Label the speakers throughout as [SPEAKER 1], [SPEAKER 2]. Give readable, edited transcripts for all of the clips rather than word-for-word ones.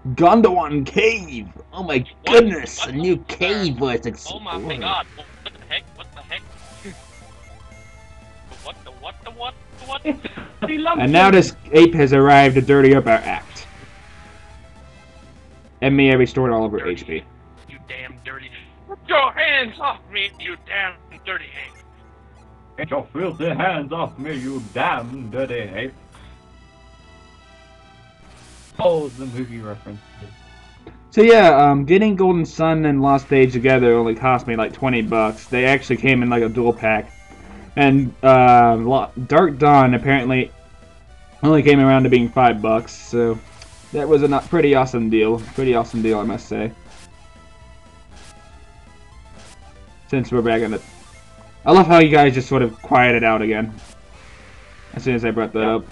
[SPEAKER 1] Gondwan Cave! Oh my goodness! A new cave was explored.
[SPEAKER 2] Oh my god! What the heck? What the heck? What?
[SPEAKER 1] And now this ape has arrived to dirty up our act. And me, I restored all of her HP.
[SPEAKER 2] You damn dirty. Get your hands off me, you damn dirty ape!
[SPEAKER 3] Get your filthy hands off me, you damn dirty ape! Oh, the movie references.
[SPEAKER 1] So yeah, getting Golden Sun and Lost Stage together only cost me like $20. They actually came in like a dual pack. And Dark Dawn apparently only came around to being $5, so that was a pretty awesome deal. Pretty awesome deal, I must say. Since we're back in it, I love how you guys just sort of quieted out again as soon as I brought that up.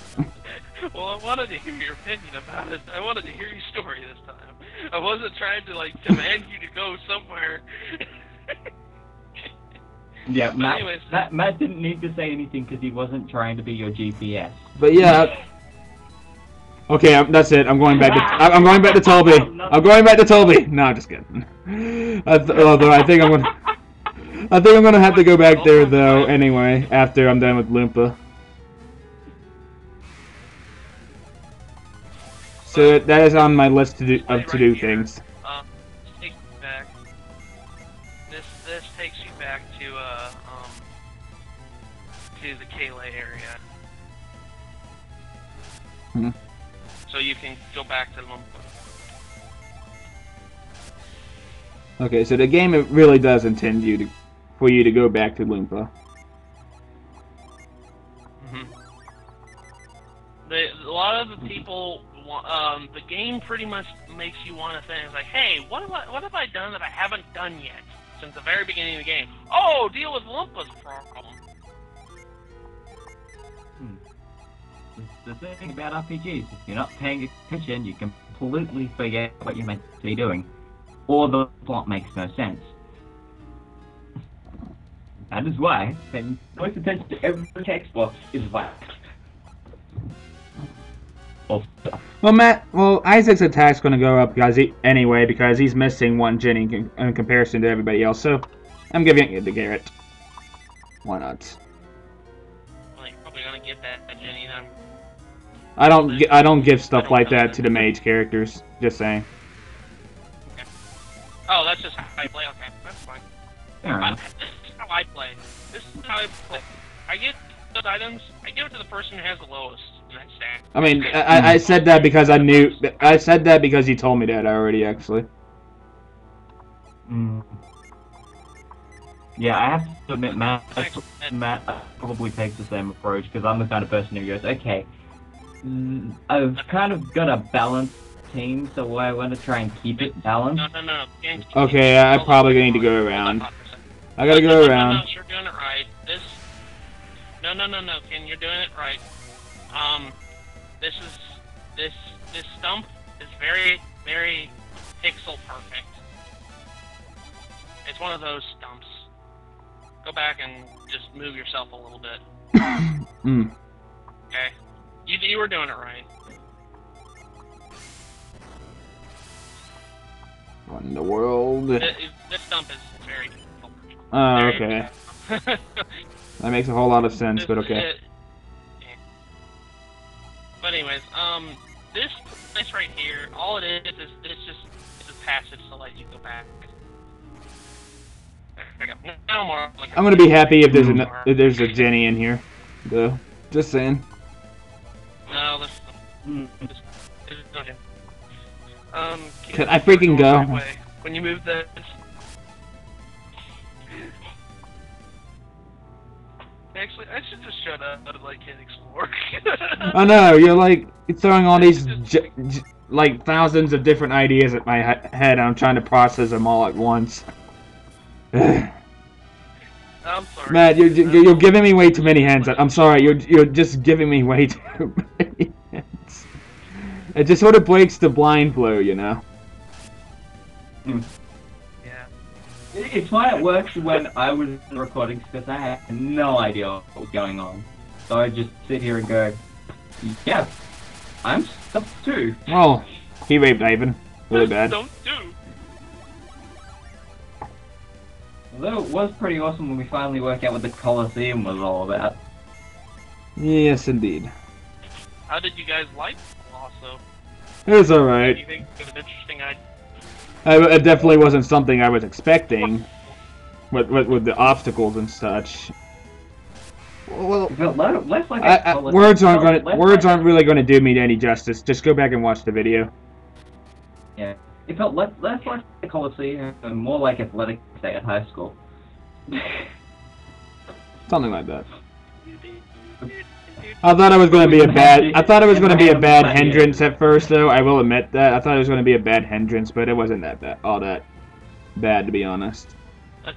[SPEAKER 2] Well, I wanted to hear your opinion about it. I wanted to hear your story this time. I wasn't trying to like demand you to go somewhere.
[SPEAKER 3] Yeah, Matt didn't need to say anything because he wasn't trying to be your GPS.
[SPEAKER 1] But yeah, okay, that's it. I'm going back to Toby. I'm going back to Toby. No, I'm just kidding. Although I think I'm gonna have to go back there though. Anyway, after I'm done with Lunpa. So that is on my list to do things.
[SPEAKER 2] Take you back. This takes you back to the Kalay area.
[SPEAKER 1] Hmm.
[SPEAKER 2] So you can go back to Lunpa.
[SPEAKER 1] Okay, so the game really does intend for you to go back to Lunpa.
[SPEAKER 2] A lot of the people, the game pretty much makes you want to think, it's like, hey, what have I done that I haven't done yet since the very beginning of the game? Oh, deal with Lumpa's problem.
[SPEAKER 3] The thing about RPGs, if you're not paying attention, you completely forget what you're meant to be doing, or the plot makes no sense. That is why paying close attention to every text box is vital.
[SPEAKER 1] Well, Isaac's attack's going to go up because he's missing one Jenny in comparison to everybody else. So I'm giving it to Garrett. Why not?
[SPEAKER 2] Well, you're probably gonna get that Jenny then.
[SPEAKER 1] I don't give stuff like that to the mage characters. Just saying.
[SPEAKER 2] Okay. Oh, that's just how I play. Okay, that's fine. This is how I play. I get those items. I give it to the person who has the lowest.
[SPEAKER 1] I mean, I said that because I knew. I said that because you told me that already, actually.
[SPEAKER 3] Yeah, I have to admit, Matt probably takes the same approach because I'm the kind of person who goes, okay, I've kind of got a balanced team, so I want to try and keep it balanced.
[SPEAKER 2] No.
[SPEAKER 1] Okay, I probably need to go around. I gotta go around.
[SPEAKER 2] No, you're doing it right. No, Ken, you're doing it right. This stump is very, very pixel perfect. It's one of those stumps. Go back and just move yourself a little bit. Okay? You were doing it right.
[SPEAKER 1] What in the world?
[SPEAKER 2] This stump is very pixel perfect.
[SPEAKER 1] Oh, okay. That makes a whole lot of sense, but okay.
[SPEAKER 2] But anyways, this place right here, all it is it's just a passage to let you go back. There we go. No more.
[SPEAKER 1] I'm gonna be happy if there's a Jenny in here, though. Just saying.
[SPEAKER 2] No, this no Jenny.
[SPEAKER 1] Can I freaking go?
[SPEAKER 2] When you move this. Actually, I should just shut up and let Kid explore.
[SPEAKER 1] I know, you're throwing all these like thousands of different ideas at my head and I'm trying to process them all at once.
[SPEAKER 2] I'm sorry.
[SPEAKER 1] Matt, you're giving me way too many hands. I'm sorry, you're just giving me way too many hands. It just sort of breaks the blind flow, you know?
[SPEAKER 3] It's why it works when I was in the recordings, because I had no idea what was going on. So I just sit here and go, yeah, I'm stuffed too.
[SPEAKER 1] Well, He raped Ivan. Really bad.
[SPEAKER 2] Don't do.
[SPEAKER 3] Although it was pretty awesome when we finally worked out what the Colosseum was all about.
[SPEAKER 1] Yes, indeed.
[SPEAKER 2] How did you guys like also?
[SPEAKER 1] It was
[SPEAKER 2] Do
[SPEAKER 1] alright.
[SPEAKER 2] you think it was interesting?
[SPEAKER 1] It definitely wasn't something I was expecting. With the obstacles and such. Well,
[SPEAKER 3] It felt less like a Colosseum.
[SPEAKER 1] words aren't really gonna do me any justice. Just go back and watch the video.
[SPEAKER 3] Yeah. It felt less like the Colosseum and more like Athletic Day at high school.
[SPEAKER 1] Something like that. I thought it was going to be a bad. I thought it was going to be a bad hindrance at first, though. I will admit that. I thought it was going to be a bad hindrance, but it wasn't that bad. All that bad, to be honest.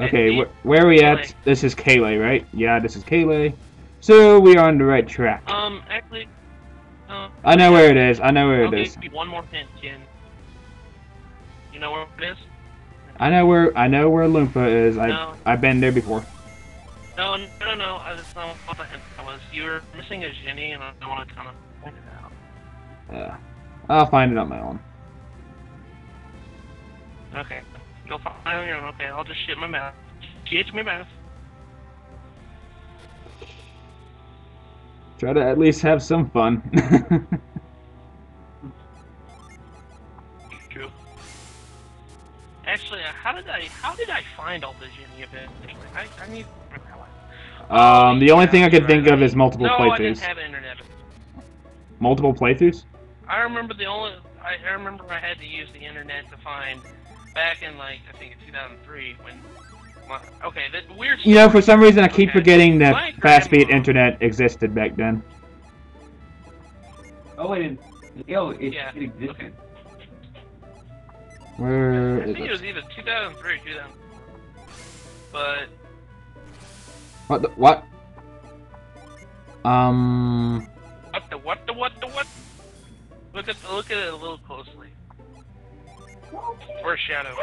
[SPEAKER 1] Okay, where are we at? This is Kalay, right? Yeah, this is Kalay. So we are on the right track.
[SPEAKER 2] Actually,
[SPEAKER 1] I know where it is. I know where it is.
[SPEAKER 2] Okay, one more hint, Jen. You know where it is?
[SPEAKER 1] I know where Lunpa is.
[SPEAKER 2] No.
[SPEAKER 1] I've been there before.
[SPEAKER 2] No. That's not what the hint was. You were missing a Ginny, and I want to kind of point it out.
[SPEAKER 1] Yeah, I'll find it on my own.
[SPEAKER 2] Okay. You'll find it on your own. Okay, I'll just shit my mouth. Shit my mouth.
[SPEAKER 1] Try to at least have some fun.
[SPEAKER 2] True. Actually, how did I find all the Ginny eventually? I need.
[SPEAKER 1] The only thing I could think of is multiple
[SPEAKER 2] no,
[SPEAKER 1] playthroughs.
[SPEAKER 2] I didn't have internet.
[SPEAKER 1] Multiple playthroughs?
[SPEAKER 2] I remember I remember I had to use the internet to find back in I think in 2003 when. Okay, that weird.
[SPEAKER 1] You know, for some reason I keep forgetting that
[SPEAKER 2] My
[SPEAKER 1] fast-speed
[SPEAKER 2] grandma-
[SPEAKER 1] internet existed back then.
[SPEAKER 3] Oh, it
[SPEAKER 2] Yeah,
[SPEAKER 3] existed.
[SPEAKER 2] okay.
[SPEAKER 1] Where
[SPEAKER 2] I
[SPEAKER 1] is
[SPEAKER 2] think it was
[SPEAKER 1] it?
[SPEAKER 2] either 2003 or 2000. But
[SPEAKER 1] What? What?
[SPEAKER 2] what? Look at it a little closely. Where's Shadow?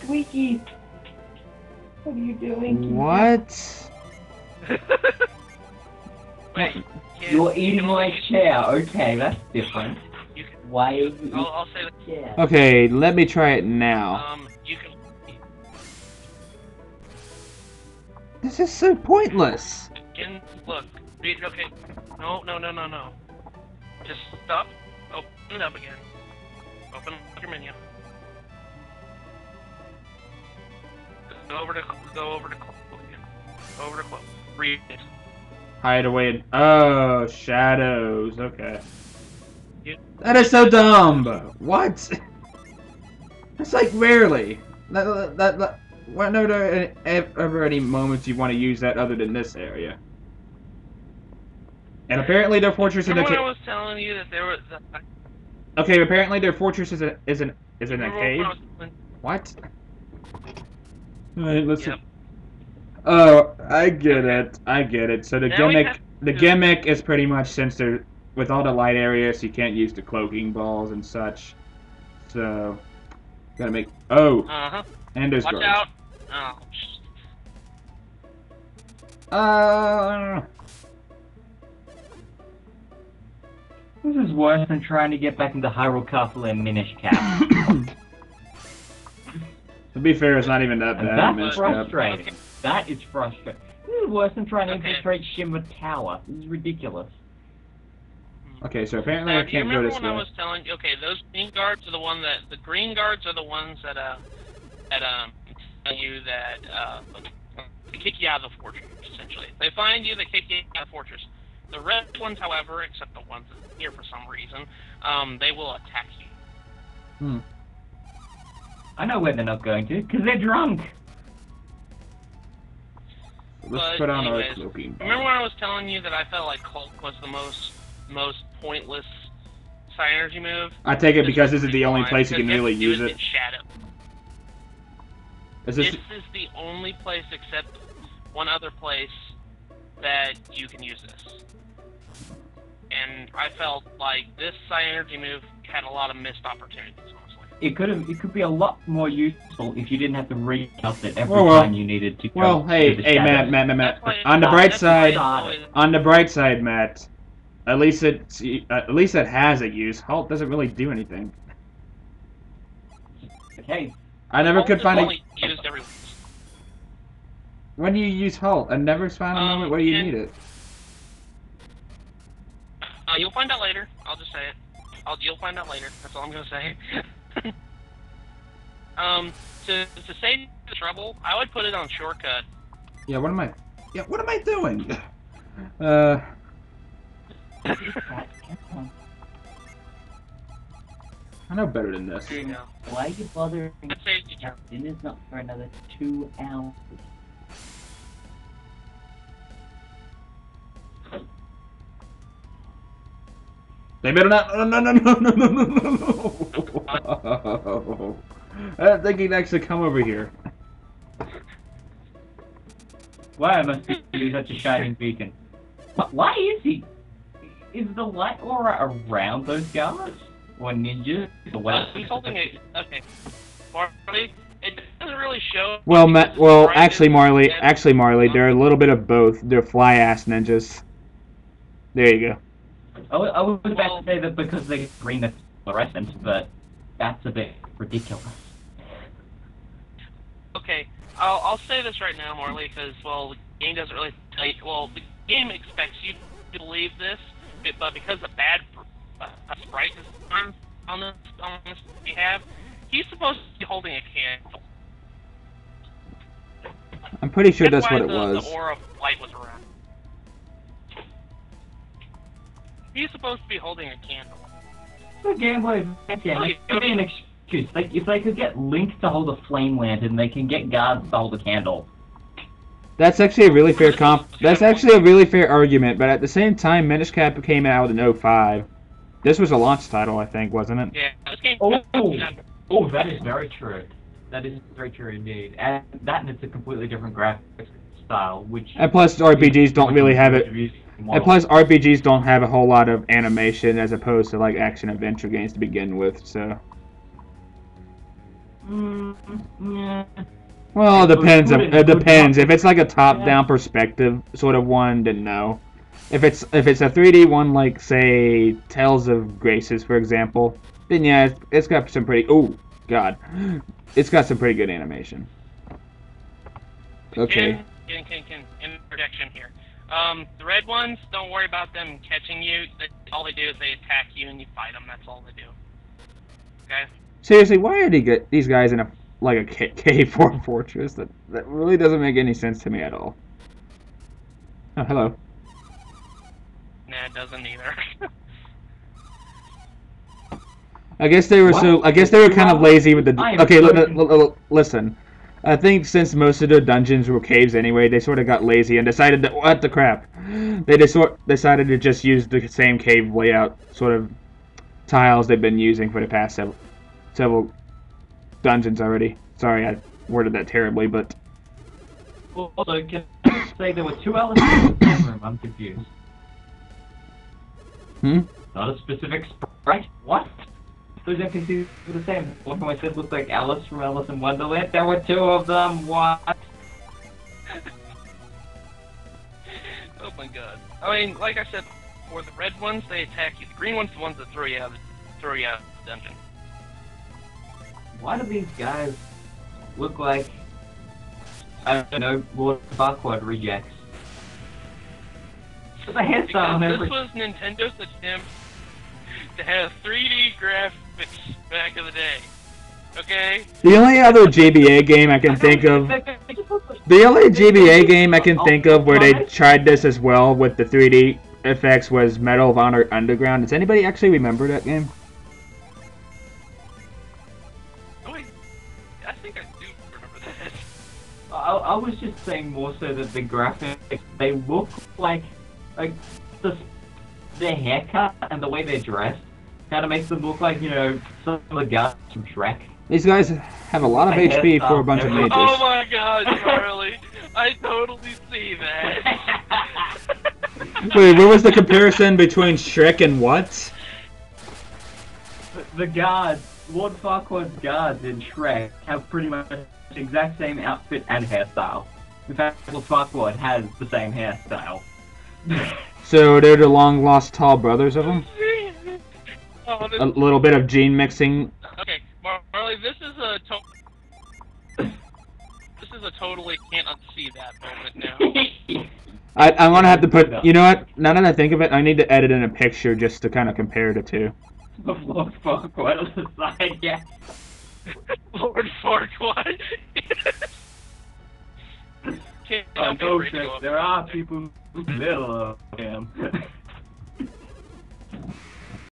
[SPEAKER 4] Squeaky. What are you doing?
[SPEAKER 1] What?
[SPEAKER 2] Wait,
[SPEAKER 3] You're eating my chair. Okay, that's different.
[SPEAKER 2] You can,
[SPEAKER 3] Why are you
[SPEAKER 2] I'll say that.
[SPEAKER 3] chair?
[SPEAKER 1] Okay, let me try it now.
[SPEAKER 2] You can.
[SPEAKER 1] This is so pointless.
[SPEAKER 2] Look. Read. Okay. No. Just stop. Open it up again. Open up your menu. Go over to cloak again. Over to cloak. Read it.
[SPEAKER 1] Hide away. Oh, shadows. Okay.
[SPEAKER 2] You-
[SPEAKER 1] That is so dumb. What? It's like rarely. When are there ever any moments you want to use that other than this area? And apparently their fortress in the
[SPEAKER 2] Remember when I
[SPEAKER 1] cave.
[SPEAKER 2] was telling you that there was.
[SPEAKER 1] Okay, apparently their fortress is in a
[SPEAKER 2] Remember
[SPEAKER 1] cave.
[SPEAKER 2] when I was-
[SPEAKER 1] What? Alright, listen.
[SPEAKER 2] Yep.
[SPEAKER 1] Oh, I get it. So the
[SPEAKER 2] Now we
[SPEAKER 1] gimmick,
[SPEAKER 2] have
[SPEAKER 1] the
[SPEAKER 2] to-
[SPEAKER 1] gimmick is pretty much since they're with all the light areas, you can't use the cloaking balls and such. So gotta make. Oh,
[SPEAKER 2] Uh-huh.
[SPEAKER 1] and there's
[SPEAKER 2] Watch
[SPEAKER 1] guards.
[SPEAKER 2] out. Oh,
[SPEAKER 3] This is worse than trying to get back into Hyrule Castle in Minish Cap.
[SPEAKER 1] To be fair, it's not even that
[SPEAKER 3] And
[SPEAKER 1] bad.
[SPEAKER 3] that's
[SPEAKER 1] Missed up.
[SPEAKER 3] frustrating.
[SPEAKER 2] Okay.
[SPEAKER 3] That is frustrating. This is worse than trying to
[SPEAKER 2] Okay.
[SPEAKER 3] infiltrate Shimmer Tower. This is ridiculous.
[SPEAKER 1] Okay, so apparently
[SPEAKER 2] Now,
[SPEAKER 1] I
[SPEAKER 2] do you
[SPEAKER 1] can't go
[SPEAKER 2] remember
[SPEAKER 1] this
[SPEAKER 2] when I
[SPEAKER 1] way.
[SPEAKER 2] was telling you? Okay, those green guards are the green guards are the ones that tell you that they kick you out of the fortress. Essentially, they find you, they kick you out of the fortress. The red ones, however, except the ones that are here for some reason, they will attack you.
[SPEAKER 3] I know where they're not going to, because they're drunk.
[SPEAKER 1] Let's
[SPEAKER 2] But
[SPEAKER 1] put on our
[SPEAKER 2] anyways,
[SPEAKER 1] cloaking.
[SPEAKER 2] Remember when I was telling you that I felt like Cloak was the most pointless psynergy move?
[SPEAKER 1] I take it because this is the only
[SPEAKER 2] Fine,
[SPEAKER 1] place you can
[SPEAKER 2] because
[SPEAKER 1] really
[SPEAKER 2] have to do
[SPEAKER 1] use it.
[SPEAKER 2] in Shadow.
[SPEAKER 1] Is
[SPEAKER 2] This
[SPEAKER 1] this?
[SPEAKER 2] is the only place except one other place that you can use this. And I felt like this psynergy move had a lot of missed opportunities, honestly.
[SPEAKER 3] It could be a lot more useful if you didn't have to recast it every
[SPEAKER 1] Well,
[SPEAKER 3] time you needed to go
[SPEAKER 1] Well, hey,
[SPEAKER 3] to the
[SPEAKER 1] hey,
[SPEAKER 3] shadows.
[SPEAKER 1] Matt.
[SPEAKER 2] That's why-
[SPEAKER 1] On the bright
[SPEAKER 2] that's why
[SPEAKER 1] side,
[SPEAKER 2] it's always-
[SPEAKER 1] on the bright side, Matt. At least it has a use. Halt doesn't really do anything.
[SPEAKER 3] Okay.
[SPEAKER 1] I never could find
[SPEAKER 2] only used every once.
[SPEAKER 1] When do you use halt? I never found a moment where you need it.
[SPEAKER 2] You'll find out later. I'll just say it. You'll find out later. That's all I'm gonna say. To save the trouble, I would put it on shortcut.
[SPEAKER 1] Yeah, what am I doing? I know better than this.
[SPEAKER 2] There you go.
[SPEAKER 3] Why are you bothering?
[SPEAKER 2] That saves you trouble.
[SPEAKER 3] Dinner's not for another 2 hours.
[SPEAKER 1] They better not. No. I don't think he'd actually come over here.
[SPEAKER 3] Why must he be such a shining beacon? Why is he? Is the light aura around those guards? Or ninjas?
[SPEAKER 2] He's holding a... Okay. Marley, it doesn't really show...
[SPEAKER 1] Actually, Marley, they're a little bit of both. They're fly-ass ninjas. There you go.
[SPEAKER 3] I was about to say that because they're green that's fluorescent, but that's a bit ridiculous.
[SPEAKER 2] Okay, I'll say this right now, Marley, because, well, the game doesn't really tell you... Well, the game expects you to believe this, but because a bad sprite is on this you have, he's supposed to be holding a candle.
[SPEAKER 1] I'm pretty sure that's what it
[SPEAKER 2] why
[SPEAKER 1] was.
[SPEAKER 2] the aura of light was around. He's supposed to be holding a candle.
[SPEAKER 3] The gameplay could be an excuse. Like, if they could get Link to hold a flame lantern, they can get guards to hold a candle.
[SPEAKER 1] That's actually a really fair That's actually a really fair argument, but at the same time, Minish Cap came out in 05. This was a launch title, I think, wasn't it?
[SPEAKER 2] Yeah, this game...
[SPEAKER 3] Oh, that is very true. That is very true indeed. And it's a completely different graphics style, which...
[SPEAKER 1] And plus, RPGs don't really have it... And plus, RPGs don't have a whole lot of animation as opposed to, like, action-adventure games to begin with, so...
[SPEAKER 3] Yeah.
[SPEAKER 1] Well, it depends. It depends. If it's like a top-down perspective sort of one, then no. If it's a 3D one, like say Tales of Graces, for example, then yeah, it's got some pretty. Oh God, it's got some pretty good animation. Okay.
[SPEAKER 2] Interjection here. The red ones, don't worry about them catching you. All they do is they attack you and you fight them. That's all they do. Okay.
[SPEAKER 1] Seriously, why are these guys in a cave for a fortress? That really doesn't make any sense to me at all. Oh, hello.
[SPEAKER 2] Nah, it doesn't either.
[SPEAKER 1] I guess they were kind of lazy with the. Okay, listen. I think since most of their dungeons were caves anyway, they sort of got lazy and decided that what the crap. They decided to just use the same cave layout sort of tiles they've been using for the past several dungeons already. Sorry, I worded that terribly, but.
[SPEAKER 3] Also, can I say there were 2 elements in the same room? I'm confused. Not a specific sprite? What? Those NPCs were the same. One of my said looked like Alice from Alice in Wonderland. There were 2 of them. What?
[SPEAKER 2] Oh my god. I mean, like I said before, the red ones, they attack you. The green ones, the ones that throw you out of the dungeon.
[SPEAKER 3] Why do these guys look like, I don't know, Lord Farquaad rejects? The hairstyle
[SPEAKER 2] because this was Nintendo's attempt to have 3D graphics back in the day. Okay?
[SPEAKER 1] The only other GBA game I can think of... The only GBA game I can think of where they tried this as well with the 3D effects was Medal of Honor Underground. Does anybody actually remember that game?
[SPEAKER 2] I think I do remember that.
[SPEAKER 3] I was just saying more so that the graphics, they look like their haircut and the way they're dressed kind of makes them look like, you know, some of the guys from Shrek.
[SPEAKER 1] These guys have a lot of HP for a bunch of mages.
[SPEAKER 2] Oh my god, Charlie! I totally see that.
[SPEAKER 1] Wait, where was the comparison between Shrek and what?
[SPEAKER 3] The guards, Lord Farquaad's guards in Shrek have pretty much the exact same outfit and hairstyle. In fact, Lord Farquaad has the same hairstyle.
[SPEAKER 1] So they're the long lost tall brothers of them.
[SPEAKER 2] Oh,
[SPEAKER 1] A little bit of gene mixing.
[SPEAKER 2] okay, Marley, this is a totally can't unsee that moment now.
[SPEAKER 1] I'm gonna have to put. You know what? Now that I think of it, I need to edit in a picture just to kind of compare the two.
[SPEAKER 3] Lord Farquaad on the side, yeah.
[SPEAKER 2] Lord Farquaad. Can't help but
[SPEAKER 3] Oh,
[SPEAKER 2] bring you up.
[SPEAKER 3] there are people who little of him.